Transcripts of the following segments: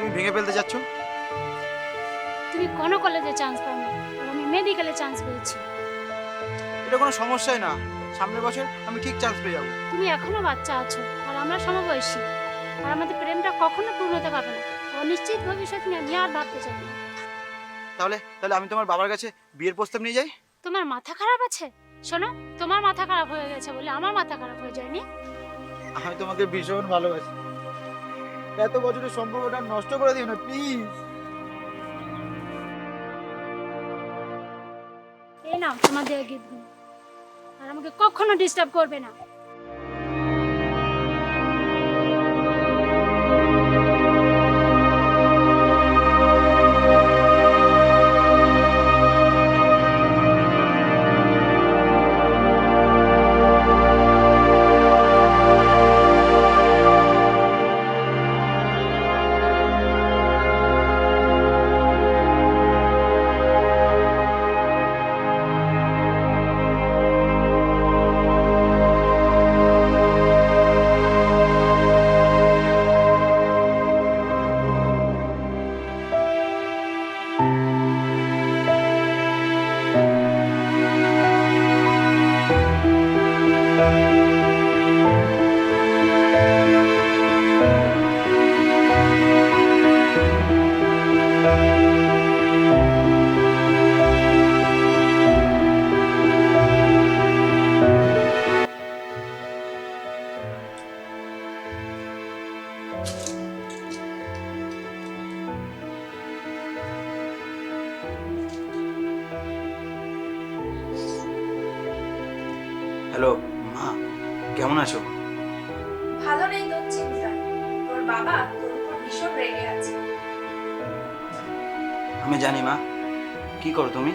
তুমি ভেঙে ফেলতে যাচ্ছ? তুমি কোনো কলেজে চান্স পাওনি, আর আমি মেডিকেলে চান্স পেয়েছি। এটা কোনো সমস্যাই না, সামনের বছর আমি ঠিক চান্স পেয়ে যাবো। তুমি এখনো বাচ্চা আছো, আর আমরা সমবয়সী, আর আমাদের প্রেমটা কখনো পূর্ণতা পাবে না। অনিশ্চিত ভবিষ্যৎ নিয়ে আমি আর ভাবতে চাই না। তাহলে তাহলে আমি তোমার বাবার কাছে বিয়ের প্রস্তাব নিয়ে যাই। তোমার মাথা খারাপ আছে? শোনো, তোমার মাথা খারাপ হয়ে গেছে বলে আমার মাথা খারাপ হয়ে যায়নি। আমি তোমাকে ভীষণ ভালোবাসি, এত বছরের সম্পর্কটা নষ্ট করে দিও না প্লিজ। এই নাও তোমার দেওয়া গিফটগুলো, আর আমাকে কখনো ডিস্টার্ব করবে না। হ্যালো মা, কেমন আছো? ভালো নেই তোর চিন্তা। তোর বাবা তোর উপর ভীষণ রেগে আছে। আমি জানি মা। কি করো তুমি?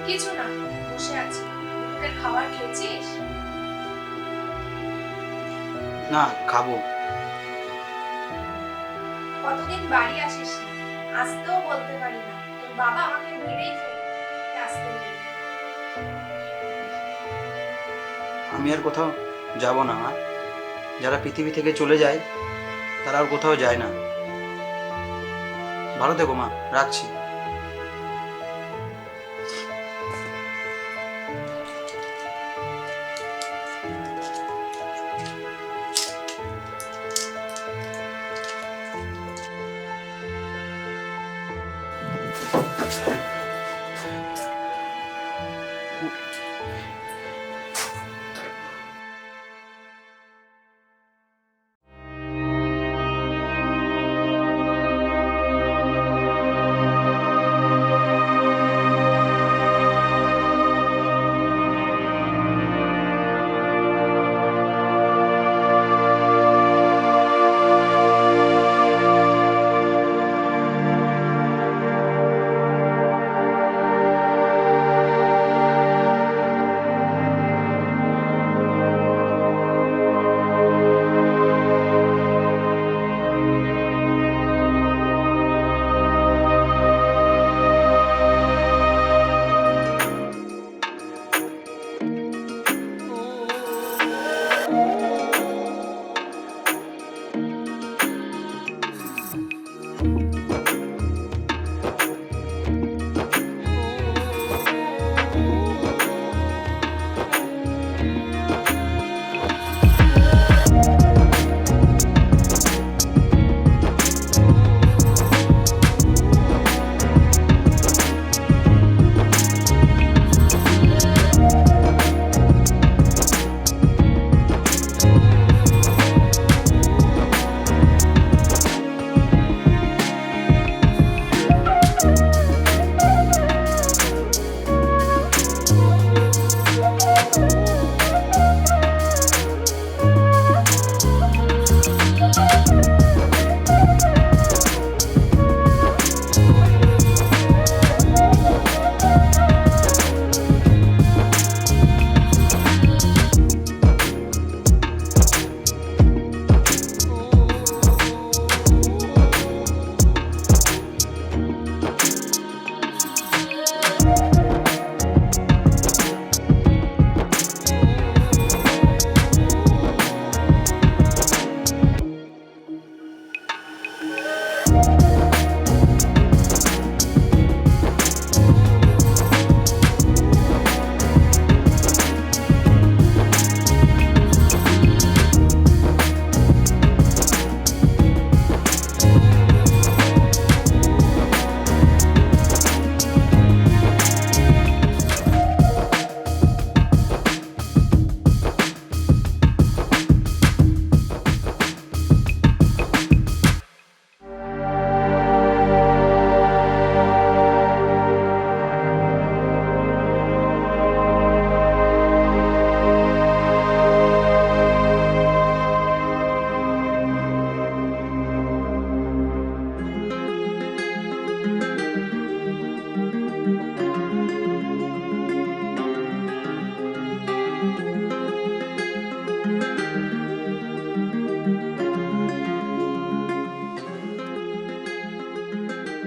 কিছু না, বসে আছি। দুপুরের খাবার খেয়েছিস? না, খাবো। কতদিন বাড়ি আসিস না, আসতেও বলতে পারি না। তোর বাবা আমাকে মেরেই ফেলে, আসতে বলি। আমি আর কোথাও যাব না মা। যারা পৃথিবী থেকে চলে যায় তারা আর কোথাও যায় না। ভালো থেকো মা, রাখছি।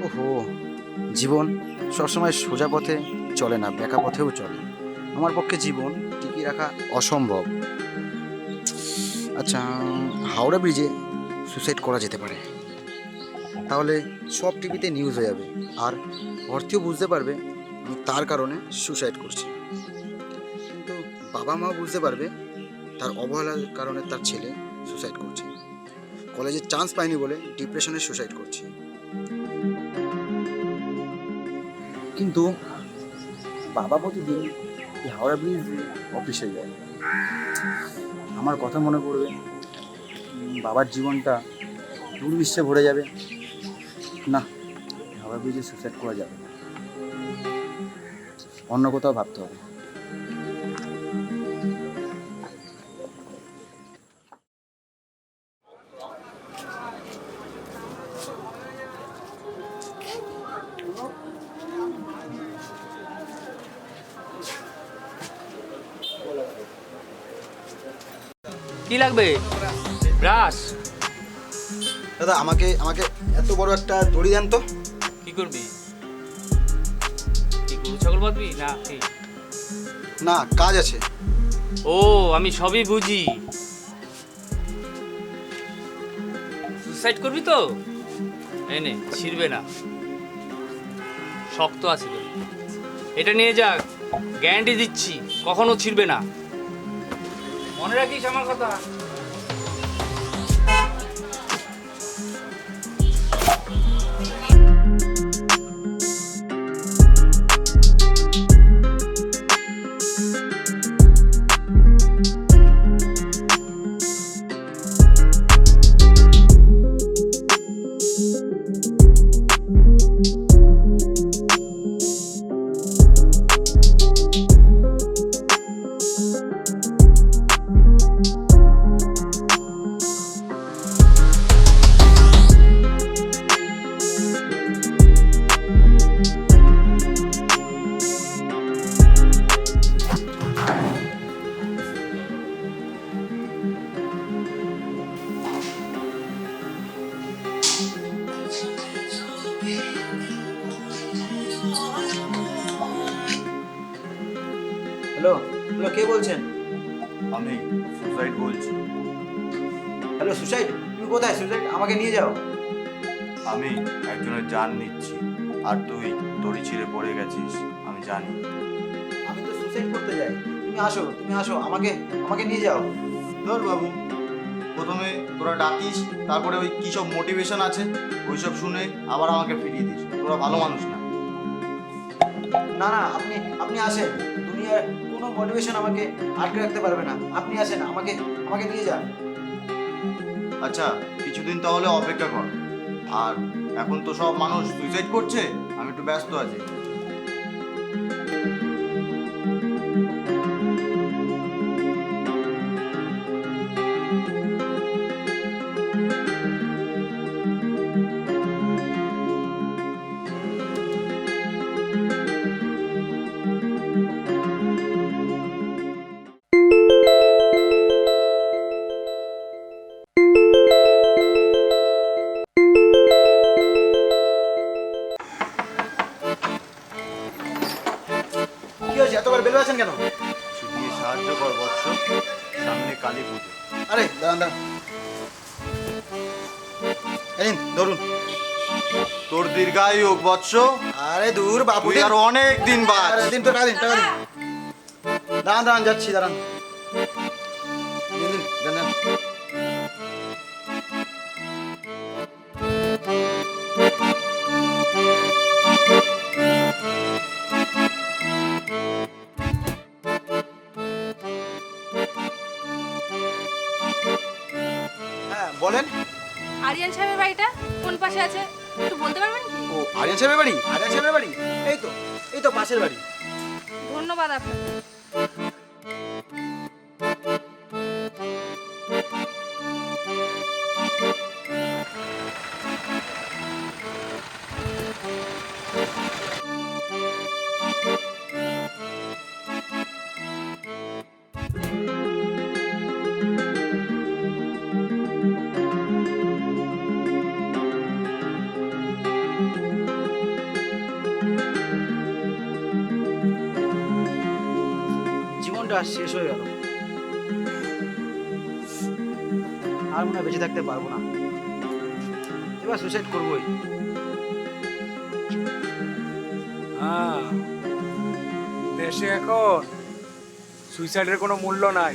ওহো, জীবন সবসময় সোজা পথে চলে না, বেঁকা পথেও চলে। আমার পক্ষে জীবন টিকিয়ে রাখা অসম্ভব। আচ্ছা, হাওড়া ব্রিজে সুসাইড করা যেতে পারে, তাহলে সব টিভিতে নিউজ হয়ে যাবে, আর অর্থেও বুঝতে পারবে আমি তার কারণে সুসাইড করছি। কিন্তু বাবা মাও বুঝতে পারবে তার অবহেলার কারণে তার ছেলে সুসাইড করছে, কলেজে চান্স পায়নি বলে ডিপ্রেশনে সুসাইড করছে। কিন্তু বাবা প্রতিদিন এই হাওড়া ব্রিজ অফিসে যায়, আমার কথা মনে পড়বে, বাবার জীবনটা দুর্বিশ্বে ভরে যাবে। না, হাওড়া ব্রিজে সুসাইড করা যাবে না, অন্য কোথাও ভাবতে হবে। কি লাগবে? ব্রাশ? দাদা, আমাকে আমাকে এত বড় একটা দড়ি দেন তো। কি করবি? কি গরু ছাগল বাঁধবি না কি? না, কাজ আছে। ও, আমি সবই বুঝি। সুসাইড করবি তো? এনে ছিড়বে না, শক্ত আছে তো। এটা নিয়ে যা, গ্যারান্টি দিচ্ছি কখনো ছিড়বে না। মনে রাখিস আমার কথা। হ্যালো হ্যালো, কে বলছেন? আমি সুসাইড বলছি। Hello, suicide? তুমি কোথায় সুসাইড? আমাকে নিয়ে যাও। আমি একজনের জান নিচ্ছি, আর তুই দড়ি ছিঁড়ে পড়ে গেছিস, আমি জানি। আমি তো সুসাইড করতে যাই, তুমি আসো, তুমি আসো, আমাকে আমাকে নিয়ে যাও। ধর বাবু, প্রথমে তোরা ডাকিস, তারপরে ওই কী সব মোটিভেশন আছে ওইসব শুনে আবার আমাকে ফিরিয়ে দিস। তোরা ভালো মানুষ না। না না, আপনি আপনি আসেন, দুনিয়ার কোনো মোটিভেশন আমাকে আটকে রাখতে পারবে না। আপনি আসেন, আমাকে আমাকে নিয়ে যান। আচ্ছা, কিছুদিন তাহলে অপেক্ষা কর। আর এখন তো সব মানুষ সুইসাইড করছে, আমি একটু ব্যস্ত আছি। কি হয়েছে, এতবার বেল আছেন কেন? কিছু দিয়ে সাহায্য কর বৎস, সামনে কালী পুজো। আরে দাঁড়ান দাঁড়ান, এই নিন, ধরুন। তোর দীর্ঘায়ু হোক বৎস। আরে দূর বাবু, তুই আর অনেক দিন বাদ। আরে দিন তো, টাকা দিন, টাকা দিন। দাঁড়ান দাঁড়ান, যাচ্ছি, দাঁড়ান। দিন দিন, দেন দেন। হ্যাঁ বলেন। আরিয়ান সাহেবের বাড়িটা কোন পাশে আছে একটু বলতে পারবেন কি? ও, আরিয়ান সাহেবের বাড়ি? আরিয়ান সাহেবের বাড়ি এই তো পাশের বাড়ি। ধন্যবাদ আপনাকে। শেষ হয়ে গেল। আর মনে হয় বেঁচে থাকতে পারবো না, এবার সুসাইড করবোই। দেশে এখন সুইসাইডের কোনো মূল্য নাই।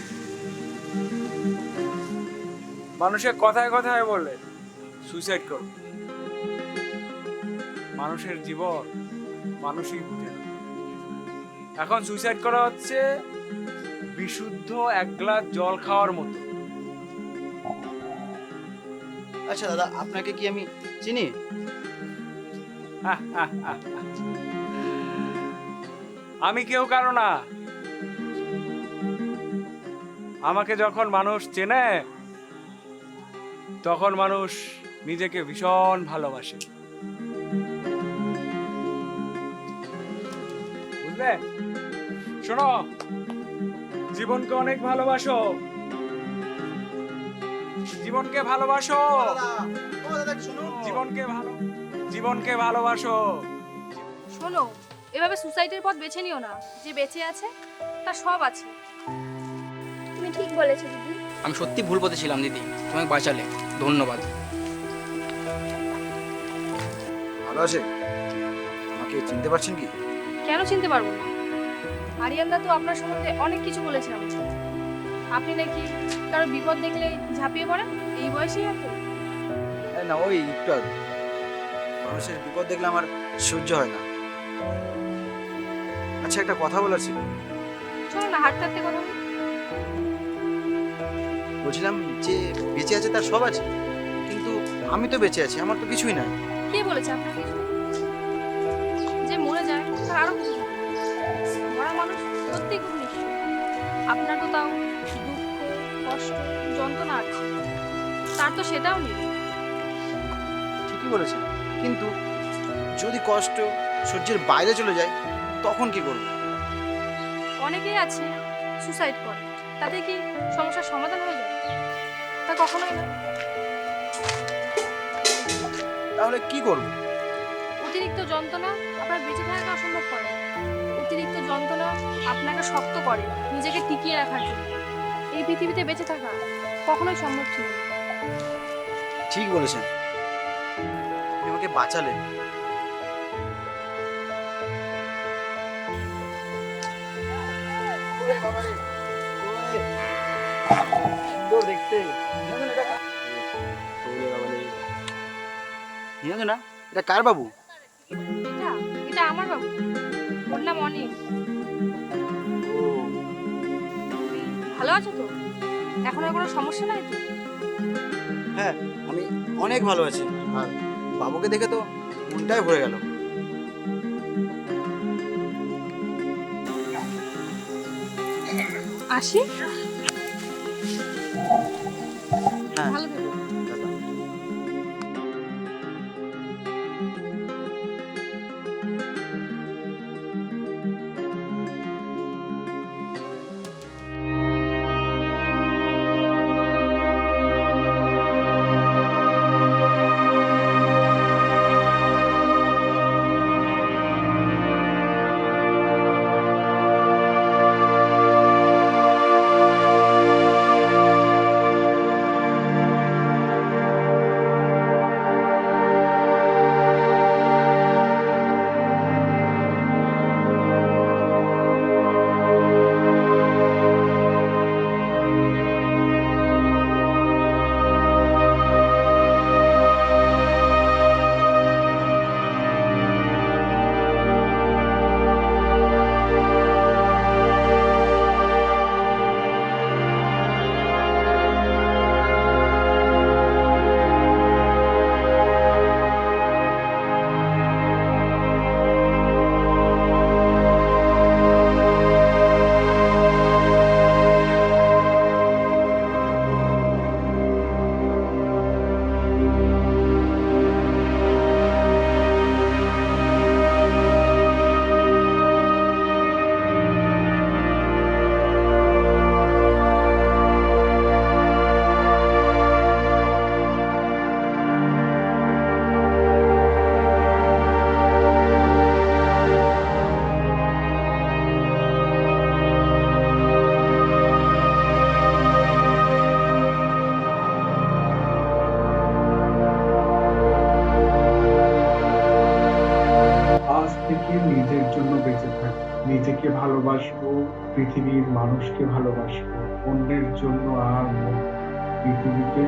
মানুষের কথায় কথায় বলে সুইসাইড কর, মানুষের জীবন মানুষই বুঝে না। এখন সুইসাইড করা হচ্ছে বিশুদ্ধ এক গ্লাস জল খাওয়ার মতো। আচ্ছা দাদা, আপনাকে কি আমি চিনি? আমি কেউ কারো না। আমাকে যখন মানুষ চেনে তখন মানুষ নিজেকে ভীষণ ভালোবাসে, বুঝলে? শোনো, জীবনকে অনেক ভালোবাসো, জীবনকে ভালোবাসো, জীবনকে ভালোবাসো। শোনো, এভাবে সুসাইডের পথ বেছে নিও না। যে বেঁচে আছে তার সব আছে। তুমি ঠিক বলেছো দিদি। আমি সত্যি ভুল পথে ছিলাম দিদি, তোমাকে বাঁচালে ধন্যবাদ। ভালো আছে? আমাকে চিনতে পারছেন কি? কেন চিনতে পারবো না? আরিয়ানদা তো আপনার সম্বন্ধে অনেক কিছু বলেছেন আমাকে। আপনি নাকি কারো বিপদ দেখলে ঝাঁপিয়ে পড়েন, এই বয়সেই এত? না, ওই একটু আগে। মানুষের বিপদ দেখলে আমার সহ্য হয় না। আচ্ছা, একটা কথা বলার ছিল। শোনো না, হাঁটতে হাঁটতে কথা বলি। বলছিলাম যে বেঁচে আছে তার সব আছে, কিন্তু আমি তো বেঁচে আছি, আমার তো কিছুই নাই। কে বলেছে আপনার কিছু? যে মরে যায় তার আরো কিছু থাকে। মরা মানুষ সত্যি খুব নিঃস্ব। আপনার তো তাও দুঃখ, কষ্ট, যন্ত্রণা আছে, তার তো সেটাও নেই। ঠিকই বলেছেন, কিন্তু যদি কষ্ট সহ্যের বাইরে চলে যায় তখন কি করব? অনেকেই আছে সুসাইড করে, তাতে কি সমস্যার সমাধান হয়ে যায়? তা কখনোই না। তাহলে কি করব? অতিরিক্ত যন্ত্রণা আপনার বেঁচে থাকাকে অসম্ভব করে। অতিরিক্ত যন্ত্রণা আপনাকে শক্ত করে নিজেকে টিকিয়ে রাখার জন্য। এই পৃথিবীতে বেঁচে থাকা কখনোই সম্ভব ছিল না। ঠিক বলেছেন, আপনি আমাকে বাঁচালেন। দেখতে না, এটা কার বাবু? এটা এটা আমার বাবু, ওর নাম অনিক। ভালো আছো তো? এখন আর কোনো সমস্যা নাই তো? হ্যাঁ, আমি অনেক ভালো আছি। আর বাবুকে দেখে তো মনটাই ভরে গেল। আসি। হ্যাঁ, ভালো থেকো। দাদা। থেকে নিজের জন্য বেঁচে থাকবো, নিজেকে ভালোবাসবো, পৃথিবীর মানুষকে ভালোবাসবো, অন্যের জন্য আর নয়। পৃথিবীতে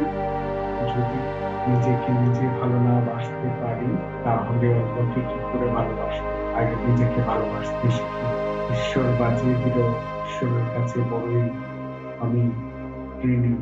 যদি নিজেকে নিজে ভালো না বাসতে পারি তাহলে অন্যকে কি করে ভালোবাসবো? আগে নিজেকে ভালোবাসতে শিখি। ঈশ্বর বাঁচিয়ে দিল, ঈশ্বরের কাছে বড়ই আমি ঋণী।